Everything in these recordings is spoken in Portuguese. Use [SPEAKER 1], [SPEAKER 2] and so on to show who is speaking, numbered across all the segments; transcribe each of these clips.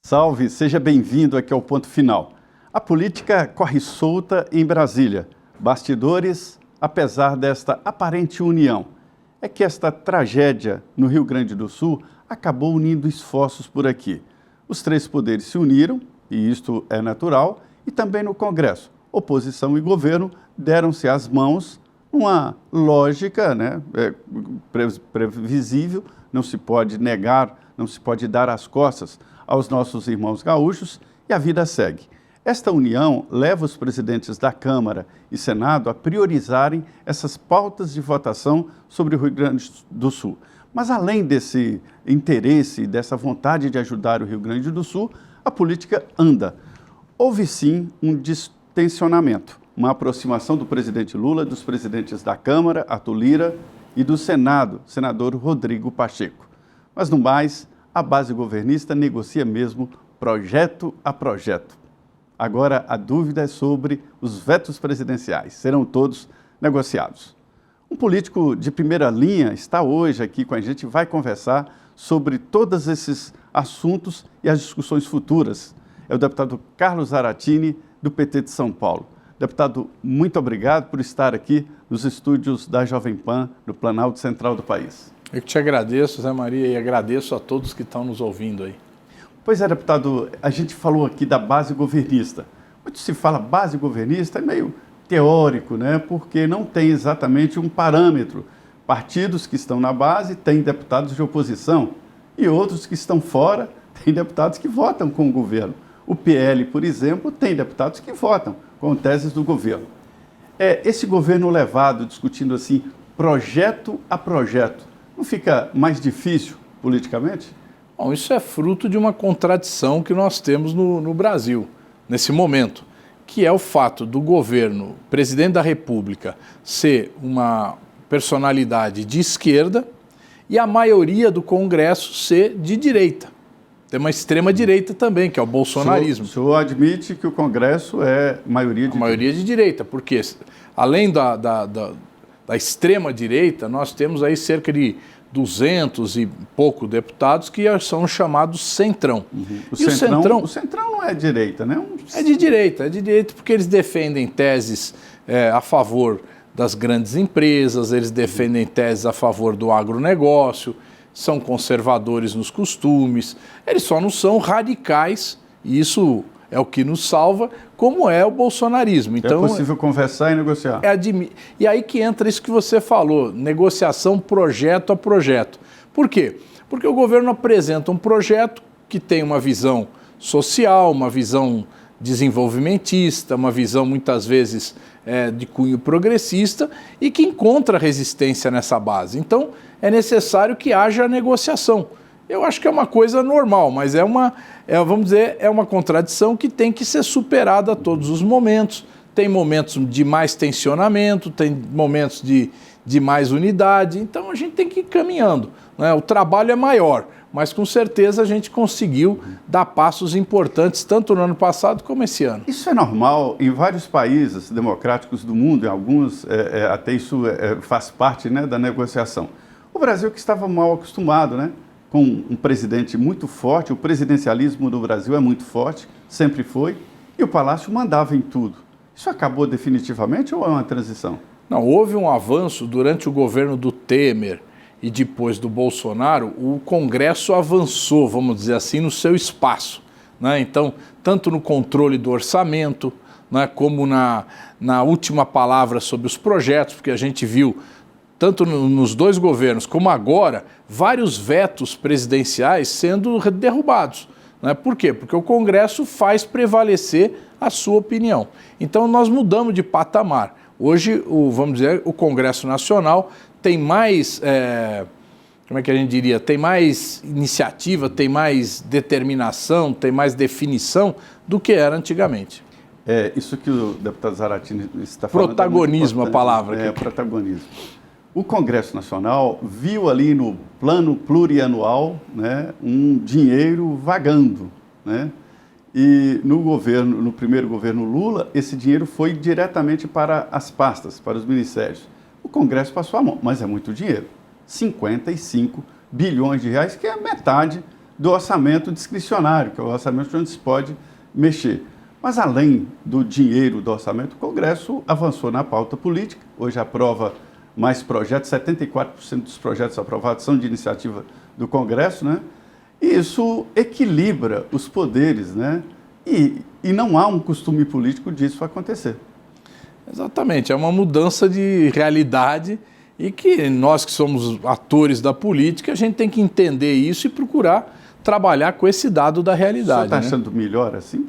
[SPEAKER 1] Salve, seja bem-vindo aqui ao Ponto Final. A política corre solta em Brasília. Bastidores, apesar desta aparente união, é que esta tragédia no Rio Grande do Sul acabou unindo esforços por aqui. Os três poderes se uniram, e isto é natural, e também no Congresso. Oposição e governo deram-se as mãos numa lógica, previsível, não se pode negar, não se pode dar as costas aos nossos irmãos gaúchos e a vida segue. Esta união leva os presidentes da Câmara e Senado a priorizarem essas pautas de votação sobre o Rio Grande do Sul. Mas além desse interesse, dessa vontade de ajudar o Rio Grande do Sul, a política anda. Houve sim um distensionamento, uma aproximação do presidente Lula, dos presidentes da Câmara, Arthur Lira, e do Senado, senador Rodrigo Pacheco. Mas no mais, a base governista negocia mesmo projeto a projeto. Agora a dúvida é sobre os vetos presidenciais. Serão todos negociados. Um político de primeira linha está hoje aqui com a gente e vai conversar sobre todos esses assuntos e as discussões futuras. É o deputado Carlos Zaratini, do PT de São Paulo. Deputado, muito obrigado por estar aqui nos estúdios da Jovem Pan, no Planalto Central do país.
[SPEAKER 2] Eu que te agradeço, Zé Maria, e agradeço a todos que estão nos ouvindo aí.
[SPEAKER 1] Pois é, deputado, a gente falou aqui da base governista. Quando se fala base governista, é meio teórico, né? Porque não tem exatamente um parâmetro. Partidos que estão na base têm deputados de oposição e outros que estão fora têm deputados que votam com o governo. O PL, por exemplo, tem deputados que votam com teses do governo. Esse governo levado, discutindo assim, projeto a projeto, não fica mais difícil politicamente?
[SPEAKER 2] Bom, isso é fruto de uma contradição que nós temos no Brasil, nesse momento, que é o fato do governo, presidente da República, ser uma personalidade de esquerda e a maioria do Congresso ser de direita. Tem uma extrema-direita também, que é o bolsonarismo.
[SPEAKER 1] O senhor admite que o Congresso é maioria de direita?
[SPEAKER 2] Maioria de direita, porque além da extrema-direita, nós temos aí cerca de 200 e pouco deputados que são chamados centrão.
[SPEAKER 1] Uhum. O centrão não é direita, né?
[SPEAKER 2] É de direita porque eles defendem teses a favor das grandes empresas, eles defendem teses a favor do agronegócio, são conservadores nos costumes, eles só não são radicais, e isso é o que nos salva, como é o bolsonarismo. Então,
[SPEAKER 1] é possível conversar e negociar.
[SPEAKER 2] E aí que entra isso que você falou, negociação projeto a projeto. Por quê? Porque o governo apresenta um projeto que tem uma visão social, uma visão desenvolvimentista, uma visão muitas vezes de cunho progressista e que encontra resistência nessa base. Então, é necessário que haja negociação. Eu acho que é uma coisa normal, mas é uma contradição que tem que ser superada a todos os momentos. Tem momentos de mais tensionamento, tem momentos de mais unidade, então a gente tem que ir caminhando, né? O trabalho é maior, mas com certeza a gente conseguiu dar passos importantes, tanto no ano passado como esse ano.
[SPEAKER 1] Isso é normal em vários países democráticos do mundo, em alguns até isso faz parte, né, da negociação. O Brasil que estava mal acostumado, né, com um presidente muito forte, o presidencialismo no Brasil é muito forte, sempre foi, e o Palácio mandava em tudo. Isso acabou definitivamente ou é uma transição?
[SPEAKER 2] Não, houve um avanço durante o governo do Temer e depois do Bolsonaro, o Congresso avançou, vamos dizer assim, no seu espaço, né? Então, tanto no controle do orçamento, né, como na última palavra sobre os projetos, porque a gente viu, tanto nos dois governos como agora, vários vetos presidenciais sendo derrubados. Né? Por quê? Porque o Congresso faz prevalecer a sua opinião. Então, nós mudamos de patamar. Hoje, vamos dizer, o Congresso Nacional tem mais, como é que a gente diria, tem mais iniciativa, tem mais determinação, tem mais definição do que era antigamente.
[SPEAKER 1] Isso que o deputado Zaratini está falando.
[SPEAKER 2] Protagonismo, a palavra.
[SPEAKER 1] Protagonismo. O Congresso Nacional viu ali no plano plurianual, né, um dinheiro vagando, né? E no primeiro governo Lula, esse dinheiro foi diretamente para as pastas, para os ministérios. O Congresso passou a mão, mas é muito dinheiro. 55 bilhões de reais, que é metade do orçamento discricionário, que é o orçamento onde se pode mexer. Mas, além do dinheiro do orçamento, o Congresso avançou na pauta política, hoje aprova mais projetos, 74% dos projetos aprovados são de iniciativa do Congresso, né? E isso equilibra os poderes, né? E não há um costume político disso acontecer.
[SPEAKER 2] Exatamente, é uma mudança de realidade e que nós que somos atores da política, a gente tem que entender isso e procurar trabalhar com esse dado da realidade.
[SPEAKER 1] Você está achando melhor assim?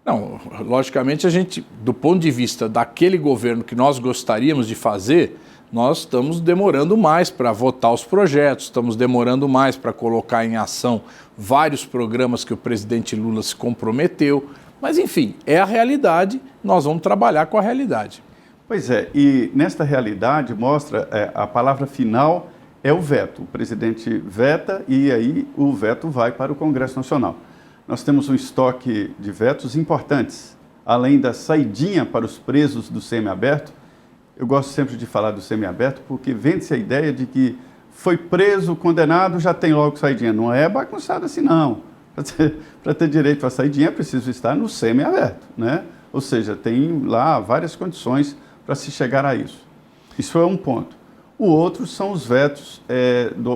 [SPEAKER 2] Não, logicamente a gente, do ponto de vista daquele governo que nós gostaríamos de fazer, nós estamos demorando mais para votar os projetos, estamos demorando mais para colocar em ação vários programas que o presidente Lula se comprometeu. Mas, enfim, é a realidade, nós vamos trabalhar com a realidade.
[SPEAKER 1] Pois é, e nesta realidade mostra, a palavra final é o veto. O presidente veta e aí o veto vai para o Congresso Nacional. Nós temos um estoque de vetos importantes, além da saidinha para os presos do semiaberto. Eu gosto sempre de falar do semiaberto porque vende-se a ideia de que foi preso, condenado, já tem logo saidinha. Não é bagunçado assim, não. Para ter direito à saidinha é preciso estar no semiaberto, né? Ou seja, tem lá várias condições para se chegar a isso. Isso é um ponto. O outro são os vetos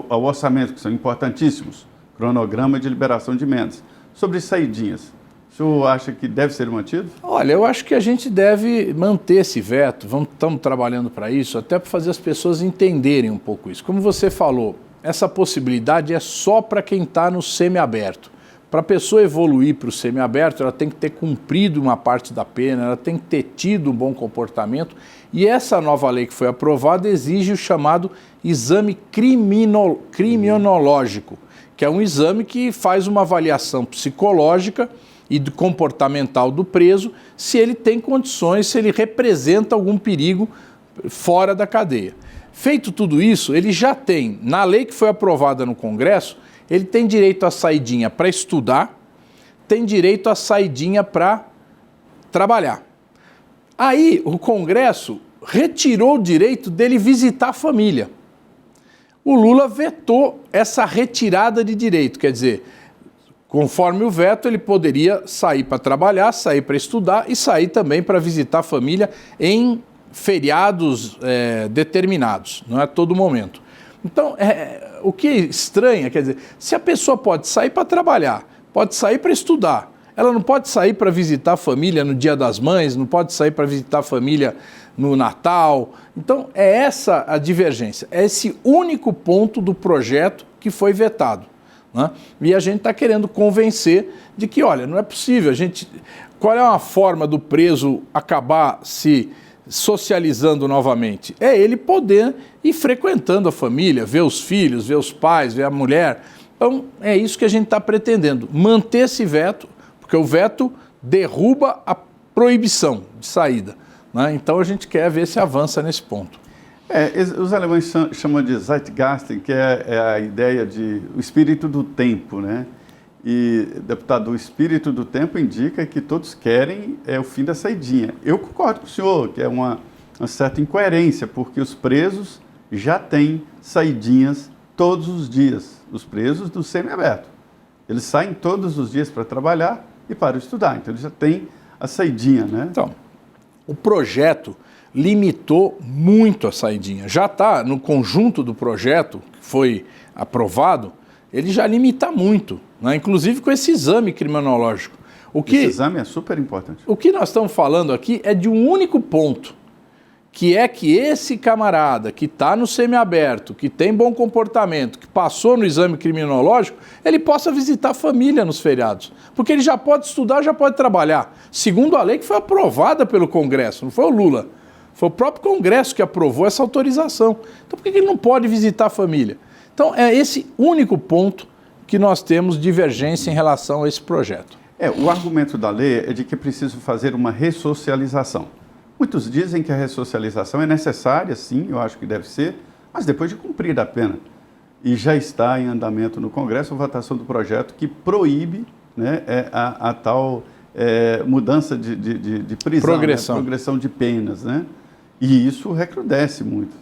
[SPEAKER 1] ao orçamento, que são importantíssimos. Cronograma de liberação de emendas. Sobre saidinhas, o senhor acha que deve ser mantido?
[SPEAKER 2] Olha, eu acho que a gente deve manter esse veto, estamos trabalhando para isso, até para fazer as pessoas entenderem um pouco isso. Como você falou, essa possibilidade é só para quem está no semiaberto. Para a pessoa evoluir para o semiaberto, ela tem que ter cumprido uma parte da pena, ela tem que ter tido um bom comportamento, e essa nova lei que foi aprovada exige o chamado exame criminológico, que é um exame que faz uma avaliação psicológica e comportamental do preso, se ele tem condições, se ele representa algum perigo fora da cadeia. Feito tudo isso, ele já tem, na lei que foi aprovada no Congresso, ele tem direito à saidinha para estudar, tem direito à saidinha para trabalhar. Aí o Congresso retirou o direito dele visitar a família. O Lula vetou essa retirada de direito, quer dizer, conforme o veto, ele poderia sair para trabalhar, sair para estudar e sair também para visitar a família em feriados determinados, não é todo momento. Então, o que estranha, quer dizer, se a pessoa pode sair para trabalhar, pode sair para estudar, ela não pode sair para visitar a família no Dia das Mães, não pode sair para visitar a família no Natal. Então, é essa a divergência, é esse único ponto do projeto que foi vetado, né? E a gente está querendo convencer de que, olha, não é possível, qual é uma forma do preso acabar se socializando novamente? É ele poder ir frequentando a família, ver os filhos, ver os pais, ver a mulher. Então, é isso que a gente está pretendendo, manter esse veto, porque o veto derruba a proibição de saída, né? Então, a gente quer ver se avança nesse ponto.
[SPEAKER 1] Os alemães chamam de Zeitgeist, que é a ideia de o espírito do tempo, né? E, deputado, o espírito do tempo indica que todos querem o fim da saidinha. Eu concordo com o senhor, que é uma certa incoerência, porque os presos já têm saidinhas todos os dias, os presos do semiaberto. Eles saem todos os dias para trabalhar e para estudar, então eles já têm a saidinha, né?
[SPEAKER 2] Então, o projeto limitou muito a saidinha. Já está no conjunto do projeto que foi aprovado, ele já limita muito, né? Inclusive com esse exame criminológico.
[SPEAKER 1] Esse exame é super importante.
[SPEAKER 2] O que nós estamos falando aqui é de um único ponto, que é que esse camarada que está no semiaberto, que tem bom comportamento, que passou no exame criminológico, ele possa visitar a família nos feriados. Porque ele já pode estudar, já pode trabalhar. Segundo a lei que foi aprovada pelo Congresso, não foi o Lula. Foi o próprio Congresso que aprovou essa autorização. Então por que ele não pode visitar a família? Então é esse único ponto que nós temos divergência em relação a esse projeto.
[SPEAKER 1] O argumento da lei é de que é preciso fazer uma ressocialização. Muitos dizem que a ressocialização é necessária, sim, eu acho que deve ser, mas depois de cumprir a pena. E já está em andamento no Congresso a votação do projeto que proíbe, né, a tal mudança de prisão, progressão de penas, né? E isso recrudesce muito.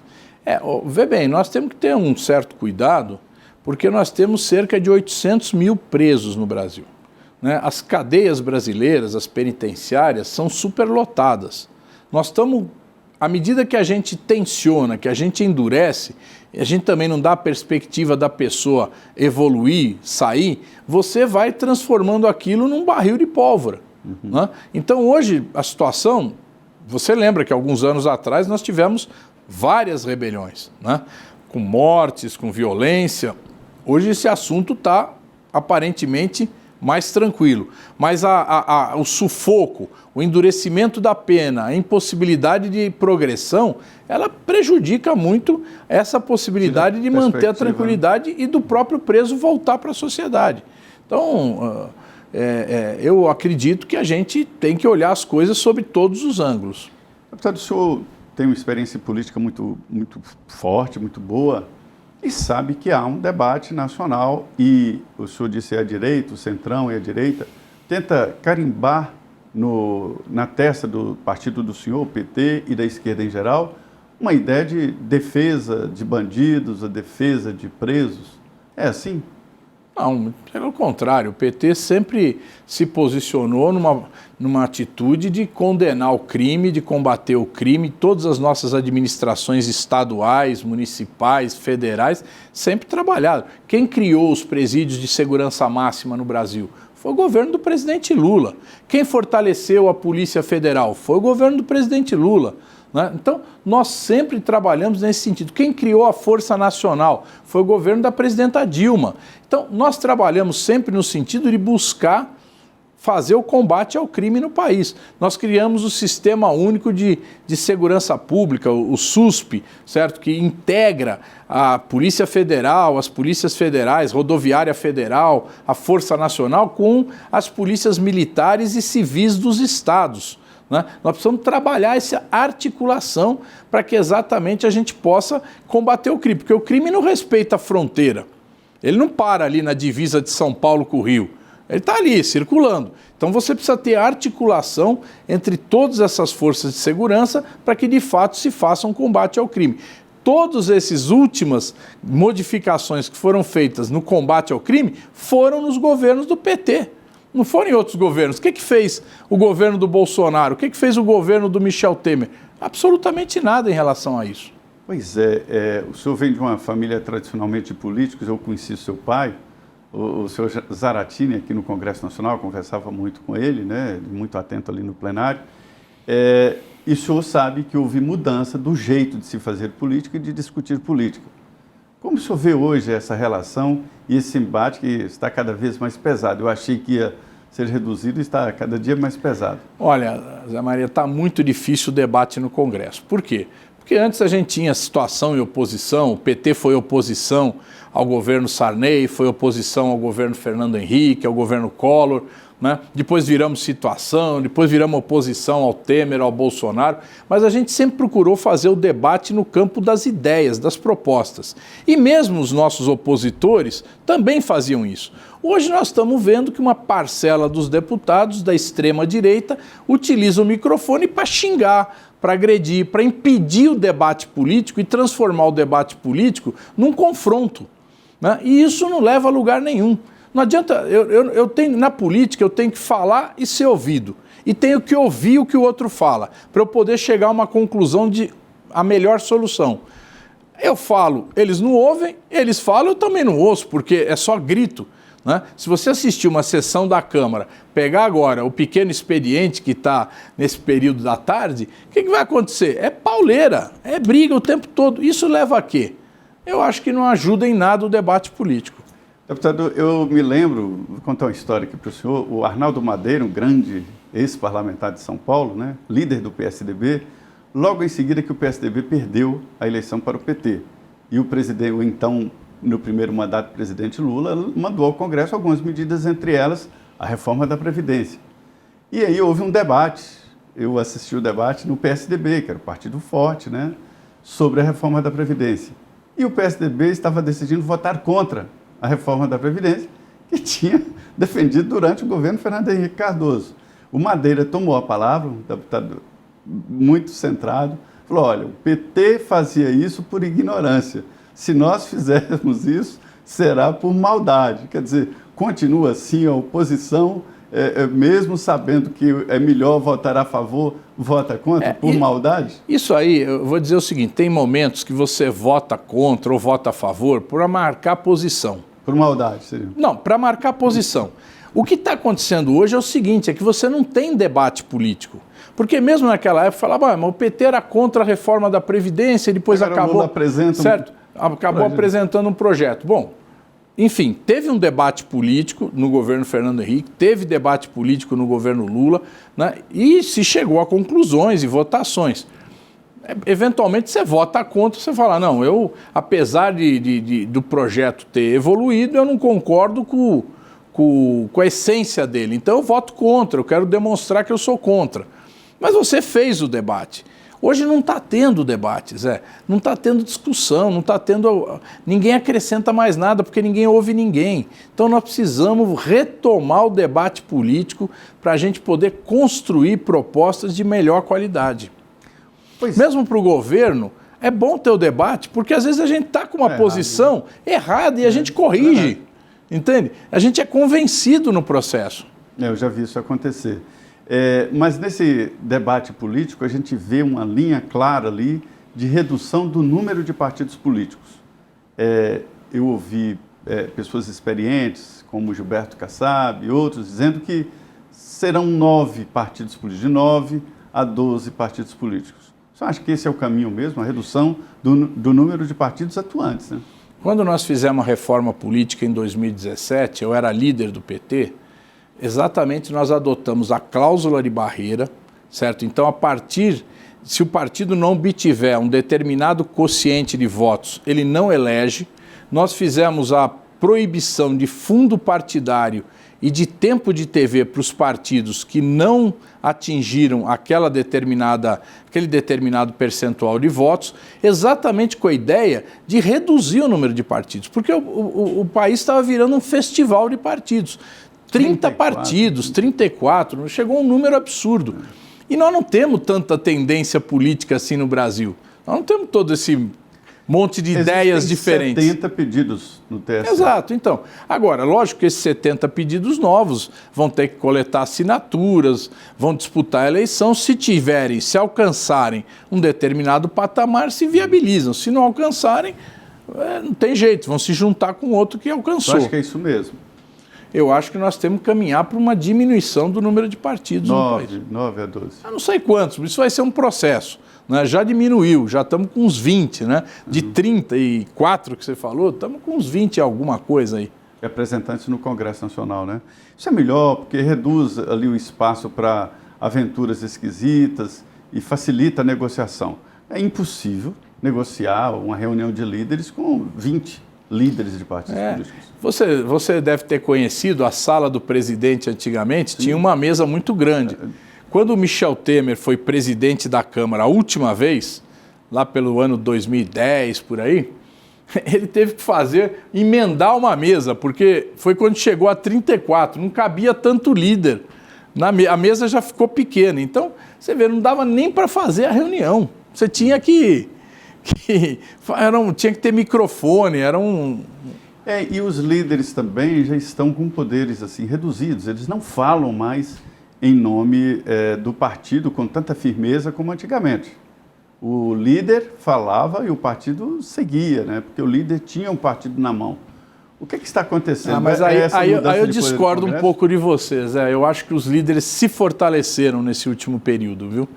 [SPEAKER 2] Vê bem, nós temos que ter um certo cuidado, Porque nós temos cerca de 800 mil presos no Brasil, né? As cadeias brasileiras, as penitenciárias, são superlotadas. Nós estamos, à medida que a gente tensiona, que a gente endurece, a gente também não dá a perspectiva da pessoa evoluir, sair, você vai transformando aquilo num barril de pólvora. Né? Então hoje a situação, você lembra que alguns anos atrás nós tivemos várias rebeliões, né? Com mortes, com violência. Hoje esse assunto está aparentemente mais tranquilo, mas o sufoco, o endurecimento da pena, a impossibilidade de progressão, ela prejudica muito essa possibilidade de manter a tranquilidade e do próprio preso voltar para a sociedade. Então, eu acredito que a gente tem que olhar as coisas sob todos os ângulos.
[SPEAKER 1] Deputado, o senhor tem uma experiência política muito forte, muito boa, e sabe que há um debate nacional e o senhor disse a direita, o centrão e a direita, tenta carimbar na testa do partido do senhor, o PT, e da esquerda em geral, uma ideia de defesa de bandidos, a defesa de presos. É assim?
[SPEAKER 2] Não, pelo contrário, o PT sempre se posicionou numa atitude de condenar o crime, de combater o crime. Todas as nossas administrações estaduais, municipais, federais, sempre trabalharam. Quem criou os presídios de segurança máxima no Brasil? Foi o governo do presidente Lula. Quem fortaleceu a Polícia Federal? Foi o governo do presidente Lula. Né? Então, nós sempre trabalhamos nesse sentido. Quem criou a Força Nacional? Foi o governo da presidenta Dilma. Então, nós trabalhamos sempre no sentido de buscar fazer o combate ao crime no país. Nós criamos o Sistema Único de Segurança Pública, o SUSP, certo? Que integra a Polícia Federal, as polícias federais, Rodoviária Federal, a Força Nacional com as polícias militares e civis dos estados. Né? Nós precisamos trabalhar essa articulação para que exatamente a gente possa combater o crime, porque o crime não respeita a fronteira. Ele não para ali na divisa de São Paulo com o Rio. Ele está ali, circulando. Então você precisa ter articulação entre todas essas forças de segurança para que de fato se faça um combate ao crime. Todas essas últimas modificações que foram feitas no combate ao crime foram nos governos do PT. Não foram em outros governos. O que fez o governo do Bolsonaro? O que fez o governo do Michel Temer? Absolutamente nada em relação a isso.
[SPEAKER 1] Pois é, o senhor vem de uma família tradicionalmente de políticos, eu conheci seu pai, o senhor Zaratini, aqui no Congresso Nacional, conversava muito com ele, né, muito atento ali no plenário, e o senhor sabe que houve mudança do jeito de se fazer política e de discutir política. Como o senhor vê hoje essa relação e esse embate que está cada vez mais pesado? Eu achei que ia ser reduzido e está cada dia mais pesado.
[SPEAKER 2] Olha, Zé Maria, está muito difícil o debate no Congresso. Por quê? Porque antes a gente tinha situação e oposição, o PT foi oposição ao governo Sarney, foi oposição ao governo Fernando Henrique, ao governo Collor, né? Depois viramos situação, depois viramos oposição ao Temer, ao Bolsonaro, mas a gente sempre procurou fazer o debate no campo das ideias, das propostas. E mesmo os nossos opositores também faziam isso. Hoje nós estamos vendo que uma parcela dos deputados da extrema-direita utiliza o microfone para xingar, para agredir, para impedir o debate político e transformar o debate político num confronto. Né? E isso não leva a lugar nenhum. Não adianta, eu tenho, na política eu tenho que falar e ser ouvido. E tenho que ouvir o que o outro fala, para eu poder chegar a uma conclusão de a melhor solução. Eu falo, eles não ouvem, eles falam, eu também não ouço, porque é só grito. Né? Se você assistir uma sessão da Câmara, pegar agora o pequeno expediente que está nesse período da tarde, o que vai acontecer? É pauleira, é briga o tempo todo. Isso leva a quê? Eu acho que não ajuda em nada o debate político.
[SPEAKER 1] Deputado, eu me lembro, vou contar uma história aqui para o senhor, o Arnaldo Madeira, um grande ex-parlamentar de São Paulo, né, líder do PSDB, logo em seguida que o PSDB perdeu a eleição para o PT. E o presidente, o então, no primeiro mandato, presidente Lula, mandou ao Congresso algumas medidas, entre elas a reforma da Previdência. E aí houve um debate, eu assisti o debate no PSDB, que era o partido forte, né, sobre a reforma da Previdência. E o PSDB estava decidindo votar contra a reforma da Previdência, que tinha defendido durante o governo Fernando Henrique Cardoso. O Madeira tomou a palavra, um deputado muito centrado, falou, olha, o PT fazia isso por ignorância. Se nós fizéssemos isso, será por maldade. Quer dizer, continua assim a oposição, mesmo sabendo que é melhor votar a favor, vota contra, por maldade?
[SPEAKER 2] Isso aí, eu vou dizer o seguinte, tem momentos que você vota contra ou vota a favor para marcar posição.
[SPEAKER 1] Por maldade, seria?
[SPEAKER 2] Não, para marcar posição. O que está acontecendo hoje é o seguinte, é que você não tem debate político. Porque mesmo naquela época, falava, mas o PT era contra a reforma da Previdência, e depois acabou... certo? Acabou apresentando um projeto. Bom, enfim, teve um debate político no governo Fernando Henrique, teve debate político no governo Lula, né, e se chegou a conclusões e votações. Eventualmente você vota contra, você fala, não, eu, apesar do projeto ter evoluído, eu não concordo com a essência dele. Então eu voto contra, eu quero demonstrar que eu sou contra. Mas você fez o debate. Hoje não está tendo debate, Zé. Não está tendo discussão, não está tendo... Ninguém acrescenta mais nada, porque ninguém ouve ninguém. Então nós precisamos retomar o debate político para a gente poder construir propostas de melhor qualidade. Mesmo para o governo, é bom ter o debate, porque às vezes a gente está com uma posição errada e a gente corrige. Entende? A gente é convencido no processo.
[SPEAKER 1] Eu já vi isso acontecer. Mas nesse debate político, a gente vê uma linha clara ali de redução do número de partidos políticos. Eu ouvi pessoas experientes, como Gilberto Kassab e outros, dizendo que serão 9 partidos políticos, de 9 a 12 partidos políticos. Você acha que esse é o caminho mesmo, a redução do número de partidos atuantes, né?
[SPEAKER 2] Quando nós fizemos a reforma política em 2017, eu era líder do PT, exatamente nós adotamos a cláusula de barreira, certo? Então, se o partido não obtiver um determinado quociente de votos, ele não elege. Nós fizemos a proibição de fundo partidário e de tempo de TV para os partidos que não atingiram aquele determinado percentual de votos, exatamente com a ideia de reduzir o número de partidos, porque o país estava virando um festival de partidos. 30 partidos, 34, chegou a um número absurdo. E nós não temos tanta tendência política assim no Brasil. Nós não temos todo esse monte de ideias diferentes.
[SPEAKER 1] 70 pedidos no TSE.
[SPEAKER 2] Exato. Então, agora, lógico que esses 70 pedidos novos vão ter que coletar assinaturas, vão disputar a eleição. Se alcançarem um determinado patamar, se viabilizam. Se não alcançarem, não tem jeito, vão se juntar com outro que alcançou.
[SPEAKER 1] Eu acho que é isso mesmo.
[SPEAKER 2] Eu acho que nós temos que caminhar para uma diminuição do número de partidos no país.
[SPEAKER 1] 9 a 12.
[SPEAKER 2] Eu não sei quantos, isso vai ser um processo. Né? Já diminuiu, já estamos com uns 20, né? De 34 que você falou, estamos com uns 20 e alguma coisa aí.
[SPEAKER 1] Representantes no Congresso Nacional, né? Isso é melhor, porque reduz ali o espaço para aventuras esquisitas e facilita a negociação. É impossível negociar uma reunião de líderes com 20 líderes de partidos políticos.
[SPEAKER 2] Você deve ter conhecido a sala do presidente antigamente, tinha uma mesa muito grande. Quando o Michel Temer foi presidente da Câmara a última vez, lá pelo ano 2010, por aí, ele teve que emendar uma mesa, porque foi quando chegou a 34, não cabia tanto líder. A mesa já ficou pequena. Então, você vê, não dava nem para fazer a reunião. Você tinha tinha que ter microfone,
[SPEAKER 1] e os líderes também já estão com poderes assim reduzidos, eles não falam mais em nome do partido com tanta firmeza como antigamente. O líder falava e o partido seguia, né? Porque o líder tinha um partido na mão. O que está acontecendo?
[SPEAKER 2] Mas aí eu discordo um pouco de vocês. Eu acho que os líderes se fortaleceram nesse último período, viu?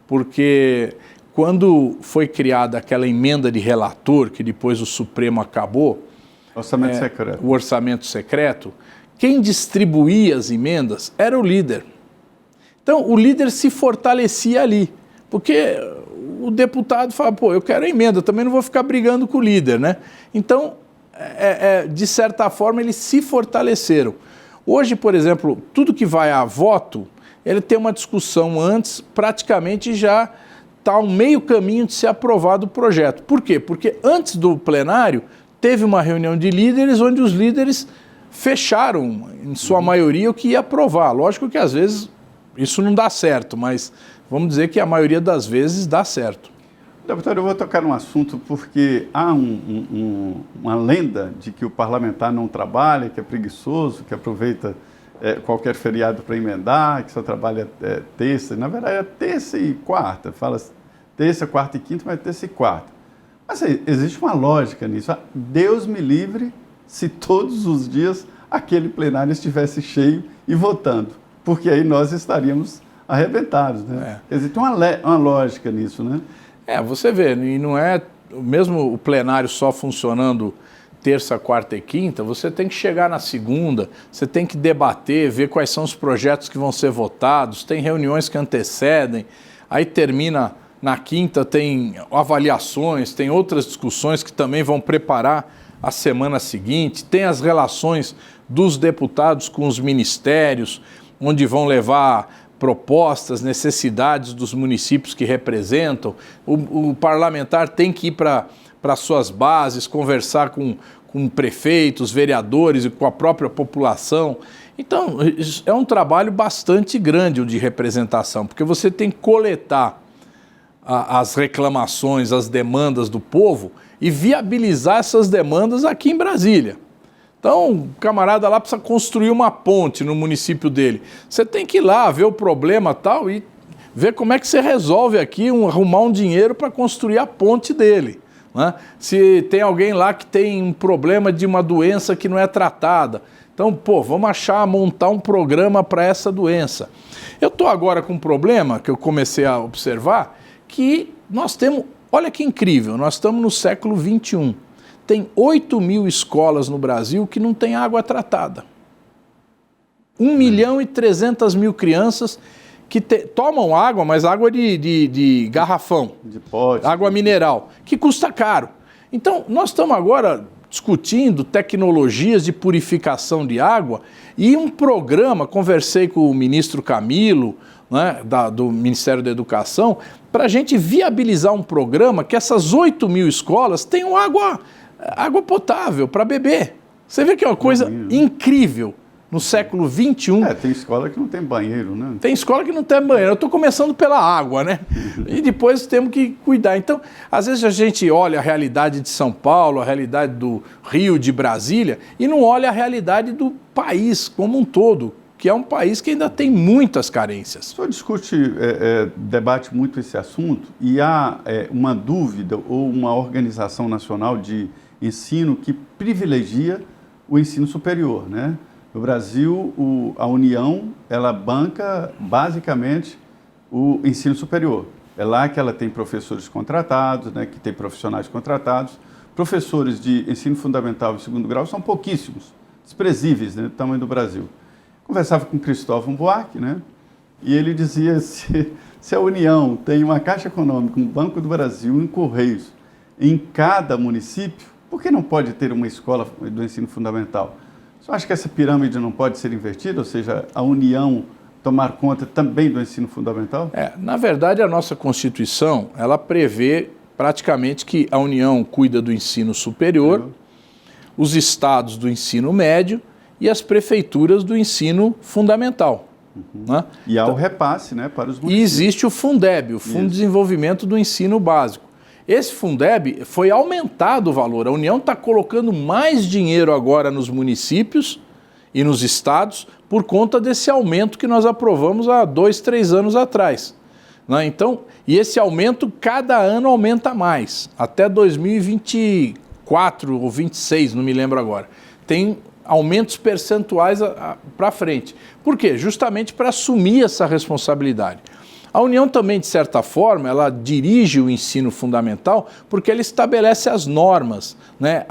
[SPEAKER 2] Porque quando foi criada aquela emenda de relator, que depois o Supremo acabou,
[SPEAKER 1] orçamento secreto.
[SPEAKER 2] O orçamento secreto, quem distribuía as emendas era o líder. Então, o líder se fortalecia ali, porque o deputado fala, eu quero a emenda, também não vou ficar brigando com o líder, né? Então, de certa forma, eles se fortaleceram. Hoje, por exemplo, tudo que vai a voto, ele tem uma discussão antes, praticamente já está um meio caminho de ser aprovado o projeto. Por quê? Porque antes do plenário, teve uma reunião de líderes onde os líderes fecharam, em sua maioria, o que ia aprovar. Lógico que às vezes isso não dá certo, mas vamos dizer que a maioria das vezes dá certo.
[SPEAKER 1] Deputado, eu vou tocar num assunto porque há uma lenda de que o parlamentar não trabalha, que é preguiçoso, que aproveita qualquer feriado para emendar, que só trabalha terça. Na verdade, é terça e quarta. Fala terça, quarta e quinta, mas terça e quarta. Mas existe uma lógica nisso. Deus me livre se todos os dias aquele plenário estivesse cheio e votando, porque aí nós estaríamos arrebentados, né? Existe uma lógica nisso, né?
[SPEAKER 2] Você vê, e não é mesmo o plenário só funcionando terça, quarta e quinta, você tem que chegar na segunda, você tem que debater, ver quais são os projetos que vão ser votados, tem reuniões que antecedem, aí termina na quinta, tem avaliações, tem outras discussões que também vão preparar a semana seguinte, tem as relações dos deputados com os ministérios, onde vão levar propostas, necessidades dos municípios que representam. O parlamentar tem que ir para suas bases, conversar com prefeitos, vereadores e com a própria população. Então, é um trabalho bastante grande o de representação, porque você tem que coletar as reclamações, as demandas do povo e viabilizar essas demandas aqui em Brasília. Então, o camarada lá precisa construir uma ponte no município dele. Você tem que ir lá ver o problema tal e ver como é que você resolve aqui, arrumar um dinheiro para construir a ponte dele, né? Se tem alguém lá que tem um problema de uma doença que não é tratada, então, vamos montar um programa para essa doença. Eu estou agora com um problema que eu comecei a observar, que nós temos, olha que incrível, nós estamos no século XXI. Tem 8.000 escolas no Brasil que não tem água tratada. 1.300.000 crianças que tomam água, mas água de garrafão,
[SPEAKER 1] de pote,
[SPEAKER 2] água mineral, que custa caro. Então, nós estamos agora discutindo tecnologias de purificação de água e um programa, conversei com o ministro Camilo, né, do Ministério da Educação, para a gente viabilizar um programa que essas 8.000 escolas tenham água potável para beber. Você vê que é uma coisa incrível no século XXI.
[SPEAKER 1] Tem escola que não tem banheiro, né?
[SPEAKER 2] Tem escola que não tem banheiro. Eu estou começando pela água, né? E depois temos que cuidar. Então, às vezes a gente olha a realidade de São Paulo, a realidade do Rio, de Brasília, e não olha a realidade do país como um todo, que é um país que ainda tem muitas carências.
[SPEAKER 1] O senhor discute, debate muito esse assunto, e há uma dúvida ou uma organização nacional de ensino que privilegia o ensino superior, né? No Brasil, a União, ela banca basicamente o ensino superior. É lá que ela tem professores contratados, né, que tem profissionais contratados. Professores de ensino fundamental e segundo grau são pouquíssimos, desprezíveis, né, do tamanho do Brasil. Conversava com Cristóvão Buarque, né, e ele dizia se a União tem uma Caixa Econômica, um Banco do Brasil, um Correios em cada município, por que não pode ter uma escola do ensino fundamental? Você acha que essa pirâmide não pode ser invertida, ou seja, a União tomar conta também do ensino fundamental?
[SPEAKER 2] Na verdade, a nossa Constituição, ela prevê praticamente que a União cuida do ensino superior, os estados do ensino médio e as prefeituras do ensino fundamental. Né?
[SPEAKER 1] E há o repasse, né, para os municípios.
[SPEAKER 2] E existe o Fundeb, o Fundo de Desenvolvimento do Ensino Básico. Esse Fundeb foi aumentado o valor. A União está colocando mais dinheiro agora nos municípios e nos estados por conta desse aumento que nós aprovamos há 2, 3 anos atrás. Né? Então, e esse aumento cada ano aumenta mais. Até 2024 ou 26, não me lembro agora. Tem aumentos percentuais para frente. Por quê? Justamente para assumir essa responsabilidade. A União também, de certa forma, ela dirige o ensino fundamental porque ela estabelece as normas, né?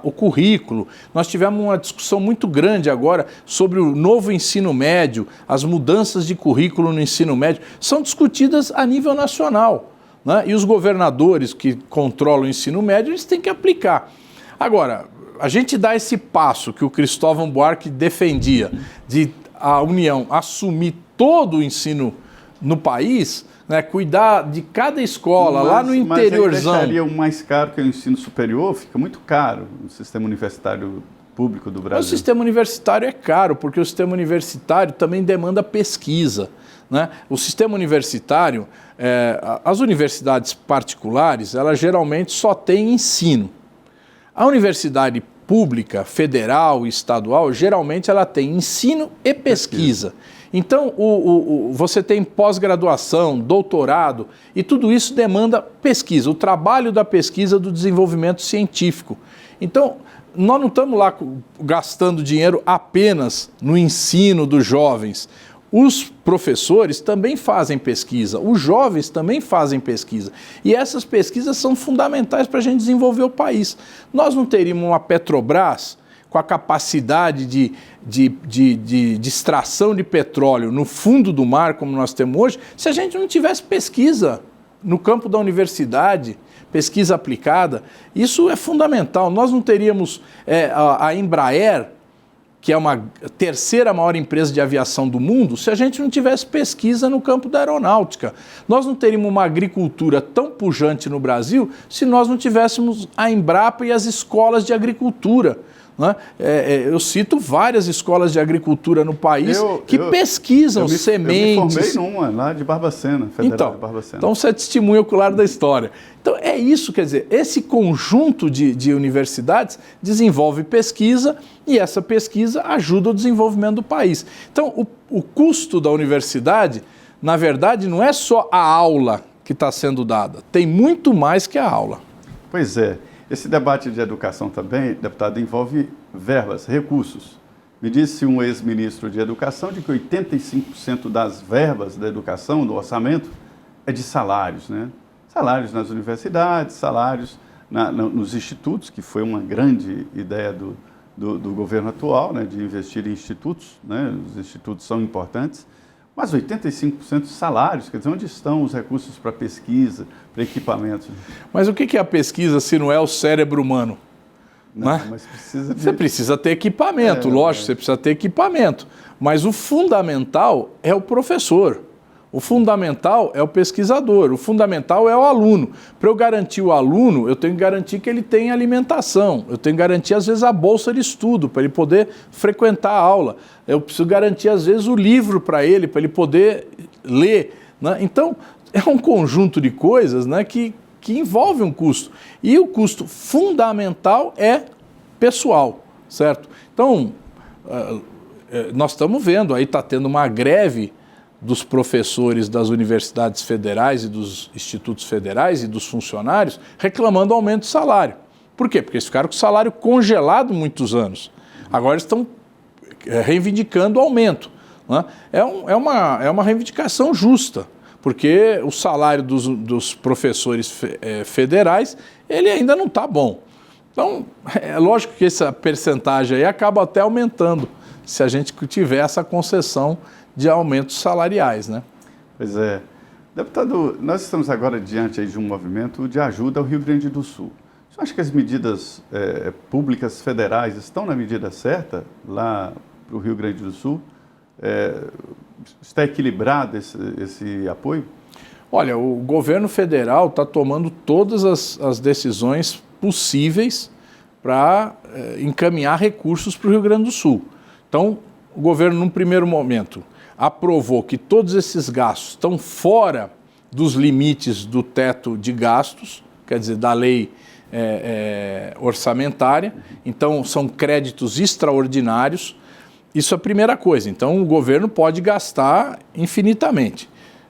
[SPEAKER 2] O currículo. Nós tivemos uma discussão muito grande agora sobre o novo ensino médio, as mudanças de currículo no ensino médio, são discutidas a nível nacional, né? E os governadores que controlam o ensino médio, eles têm que aplicar. Agora, a gente dá esse passo que o Cristóvão Buarque defendia, de a União assumir todo o ensino no país, né, cuidar de cada escola, lá no interiorzão.
[SPEAKER 1] Mas aí deixaria o mais caro que é o ensino superior, fica muito caro no sistema universitário público do
[SPEAKER 2] O
[SPEAKER 1] Brasil.
[SPEAKER 2] sistema universitário é caro, porque o sistema universitário também demanda pesquisa, né? O sistema universitário, as universidades particulares, elas geralmente só têm ensino. A universidade pública, federal e estadual, geralmente ela tem ensino e pesquisa. Então, você tem pós-graduação, doutorado, e tudo isso demanda pesquisa, o trabalho da pesquisa, do desenvolvimento científico. Então, nós não estamos lá gastando dinheiro apenas no ensino dos jovens. Os professores também fazem pesquisa, os jovens também fazem pesquisa. E essas pesquisas são fundamentais para a gente desenvolver o país. Nós não teríamos uma Petrobras com a capacidade de extração de petróleo no fundo do mar, como nós temos hoje, se a gente não tivesse pesquisa no campo da universidade, pesquisa aplicada. Isso é fundamental. Nós não teríamos a Embraer, que é uma terceira maior empresa de aviação do mundo, se a gente não tivesse pesquisa no campo da aeronáutica. Nós não teríamos uma agricultura tão pujante no Brasil se nós não tivéssemos a Embrapa e as escolas de agricultura, né? Eu cito várias escolas de agricultura no país que pesquisam sementes.
[SPEAKER 1] Eu me formei numa lá de Barbacena, Federal de Barbacena.
[SPEAKER 2] Então você é testemunho ocular da história. Então é isso, quer dizer, esse conjunto de universidades desenvolve pesquisa e essa pesquisa ajuda o desenvolvimento do país. Então o custo da universidade, na verdade, não é só a aula que está sendo dada, tem muito mais que a aula.
[SPEAKER 1] Pois é. Esse debate de educação também, deputado, envolve verbas, recursos. Me disse um ex-ministro de Educação de que 85% das verbas da educação, do orçamento, é de salários, né? Salários nas universidades, salários nos institutos, que foi uma grande ideia do governo atual, né, de investir em institutos, né? Os institutos são importantes. Mas 85% de salários, quer dizer, onde estão os recursos para pesquisa, para equipamentos?
[SPEAKER 2] Mas o que é a pesquisa se não é o cérebro humano?
[SPEAKER 1] Não, mas precisa de...
[SPEAKER 2] Você precisa ter equipamento, lógico, você precisa ter equipamento. Mas o fundamental é o professor. O fundamental é o pesquisador, o fundamental é o aluno. Para eu garantir o aluno, eu tenho que garantir que ele tenha alimentação, eu tenho que garantir, às vezes, a bolsa de estudo, para ele poder frequentar a aula. Eu preciso garantir, às vezes, o livro para ele poder ler, né? Então, é um conjunto de coisas, né, que envolve um custo. E o custo fundamental é pessoal, certo? Então, nós estamos vendo, aí está tendo uma greve dos professores das universidades federais e dos institutos federais e dos funcionários reclamando aumento de salário. Por quê? Porque eles ficaram com o salário congelado muitos anos. Agora eles estão reivindicando o aumento, né? É uma reivindicação justa, porque o salário dos professores federais ele ainda não está bom. Então, é lógico que essa percentagem aí acaba até aumentando se a gente tiver essa concessão de aumentos salariais, né?
[SPEAKER 1] Pois é. Deputado, nós estamos agora diante aí de um movimento de ajuda ao Rio Grande do Sul. O senhor acha que as medidas públicas federais estão na medida certa lá para o Rio Grande do Sul? Está equilibrado esse apoio?
[SPEAKER 2] Olha, o governo federal está tomando todas as decisões possíveis para encaminhar recursos para o Rio Grande do Sul. Então, o governo, num primeiro momento, aprovou que todos esses gastos estão fora dos limites do teto de gastos, quer dizer, da lei orçamentária. Então, são créditos extraordinários. Isso é a primeira coisa. Então, o governo pode gastar infinitamente.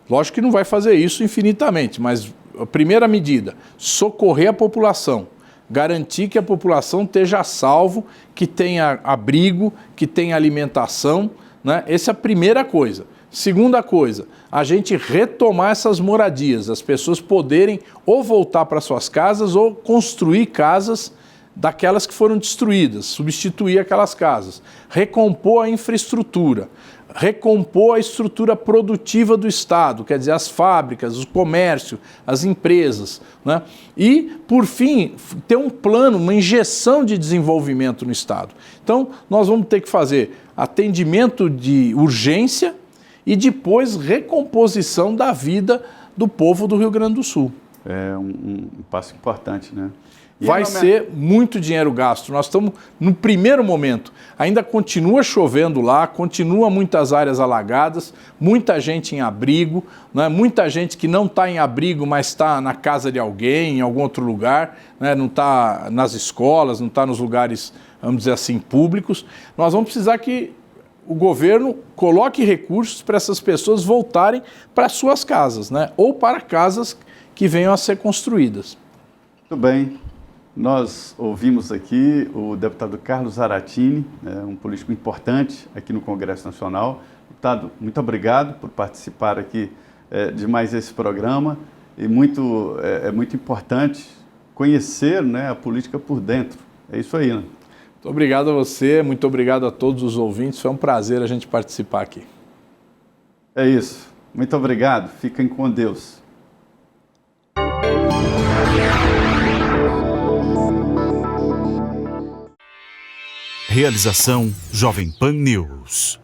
[SPEAKER 2] Lógico que não vai fazer isso infinitamente, mas a primeira medida, socorrer a população, garantir que a população esteja a salvo, que tenha abrigo, que tenha alimentação, né? Essa é a primeira coisa. Segunda coisa, a gente retomar essas moradias, as pessoas poderem ou voltar para suas casas ou construir casas daquelas que foram destruídas, substituir aquelas casas, recompor a infraestrutura, recompor a estrutura produtiva do Estado, quer dizer, as fábricas, o comércio, as empresas, né? E, por fim, ter um plano, uma injeção de desenvolvimento no Estado. Então, nós vamos ter que fazer atendimento de urgência e depois recomposição da vida do povo do Rio Grande do Sul.
[SPEAKER 1] É um passo importante, né?
[SPEAKER 2] vai ser muito dinheiro gasto. Nós estamos no primeiro momento. Ainda continua chovendo lá, continua muitas áreas alagadas, muita gente em abrigo, né? Muita gente que não está em abrigo, mas está na casa de alguém, em algum outro lugar, né? Não está nas escolas, não está nos lugares, vamos dizer assim, públicos. Nós vamos precisar que o governo coloque recursos para essas pessoas voltarem para suas casas, né? Ou para casas que venham a ser construídas.
[SPEAKER 1] Muito bem. Nós ouvimos aqui o deputado Carlos Zaratini, um político importante aqui no Congresso Nacional. Deputado, muito obrigado por participar aqui de mais esse programa. E é muito importante conhecer, né, a política por dentro. É isso aí, né?
[SPEAKER 2] Muito obrigado a você, muito obrigado a todos os ouvintes. Foi um prazer a gente participar aqui.
[SPEAKER 1] É isso. Muito obrigado. Fiquem com Deus.
[SPEAKER 3] Realização Jovem Pan News.